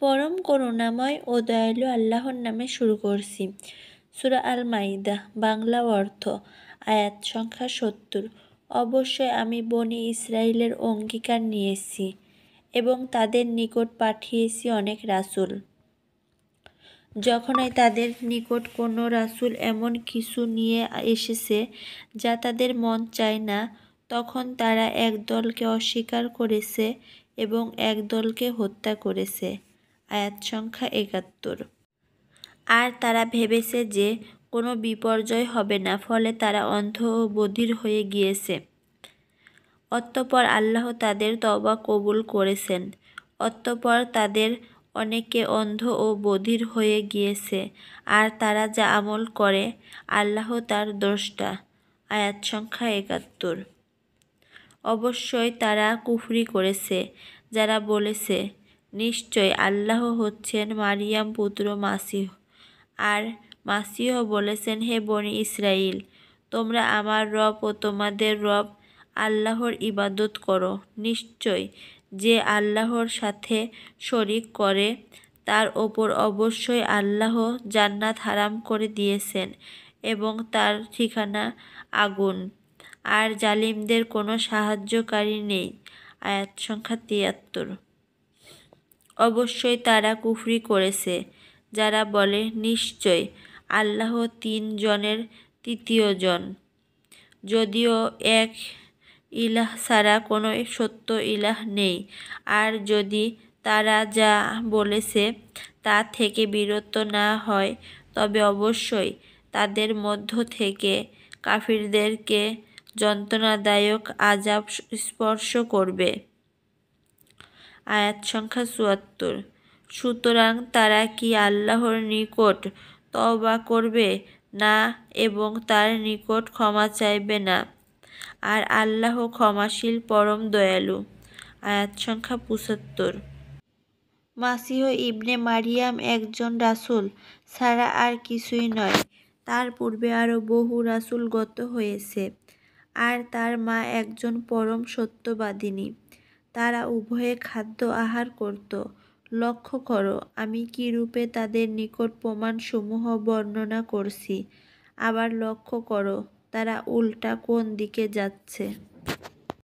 পরম করুণাময় ও দয়ালু আল্লাহর নামে শুরু করছি। সূরা আল মাইদা, বাংলা অর্থ, আয়াত সংখ্যা ৭০। অবশ্যই আমি বনী ইসরাইলের অঙ্গীকার নিয়েছি এবং তাদের নিকট পাঠিয়েছি অনেক রাসূল। যখনই তাদের নিকট কোনো রাসূল এমন কিছু নিয়ে এসেছে যা তাদের মন চায় না, তখন তারা এক দলকে অস্বীকার করেছে এবং এক দলকে হত্যা করেছে। আয়াত সংখ্যা ৭১। আর তারা ভেবেছে যে কোনো বিপর্যয় হবে না, ফলে তারা অন্ধ ও বধির হয়ে গিয়েছে। অতঃপর আল্লাহ তাদের তওবা কবুল করেছেন। অতঃপর তাদের অনেকে অন্ধ ও বধির হয়ে গিয়েছে, আর তারা যা আমল করে আল্লাহ তার দ্রষ্টা। আয়াত সংখ্যা ৭১। অবশ্যই তারা কুফরি করেছে, যারা বলেছে, নিশ্চয় আল্লাহ হচ্ছেন মারিয়াম পুত্র মাসীহ। আর মাসীহ বলেছেন, হে বনী ইসরাইল, তোমরা আমার রব ও তোমাদের রব আল্লাহর ইবাদত করো। নিশ্চয় যে আল্লাহর সাথে শরিক করে তার ওপর অবশ্যই আল্লাহ জান্নাত হারাম করে দিয়েছেন এবং তার ঠিকানা আগুন, আর জালিমদের কোনো সাহায্যকারী নেই। আয়াত সংখ্যা ৭৩। অবশ্যই তারা কুফরি করেছে, যারা বলে, নিশ্চয় আল্লাহ ৩ জনের তৃতীয় জন, যদিও এক ইলাহ ছাড়া কোনো সত্য ইলাহ নেই। আর যদি তারা যা বলেছে তা থেকে বিরত না হয়, তবে অবশ্যই তাদের মধ্য থেকে কাফিরদেরকে যন্ত্রণাদায়ক আযাব স্পর্শ করবে। আয়াত সংখ্যা ৭৪। সুতরাং তারা কি আল্লাহর নিকট তওবা করবে না এবং তার নিকট ক্ষমা চাইবে না? আর আল্লাহ ক্ষমাশীল পরম দয়ালু। আয়াত সংখ্যা ৭৫। মাসীহ ইবনে মারিয়াম একজন রাসূল ছাড়া আর কিছুই নয়। তার পূর্বে আরও বহু রাসূল গত হয়েছে, আর তার মা একজন পরম সত্যবাদিনী। তারা উভয়ে খাদ্য আহার করত। লক্ষ্য করো আমি কি রূপে তাদের নিকট প্রমাণসমূহ বর্ণনা করছি, আবার লক্ষ্য করো তারা উল্টা কোন দিকে যাচ্ছে।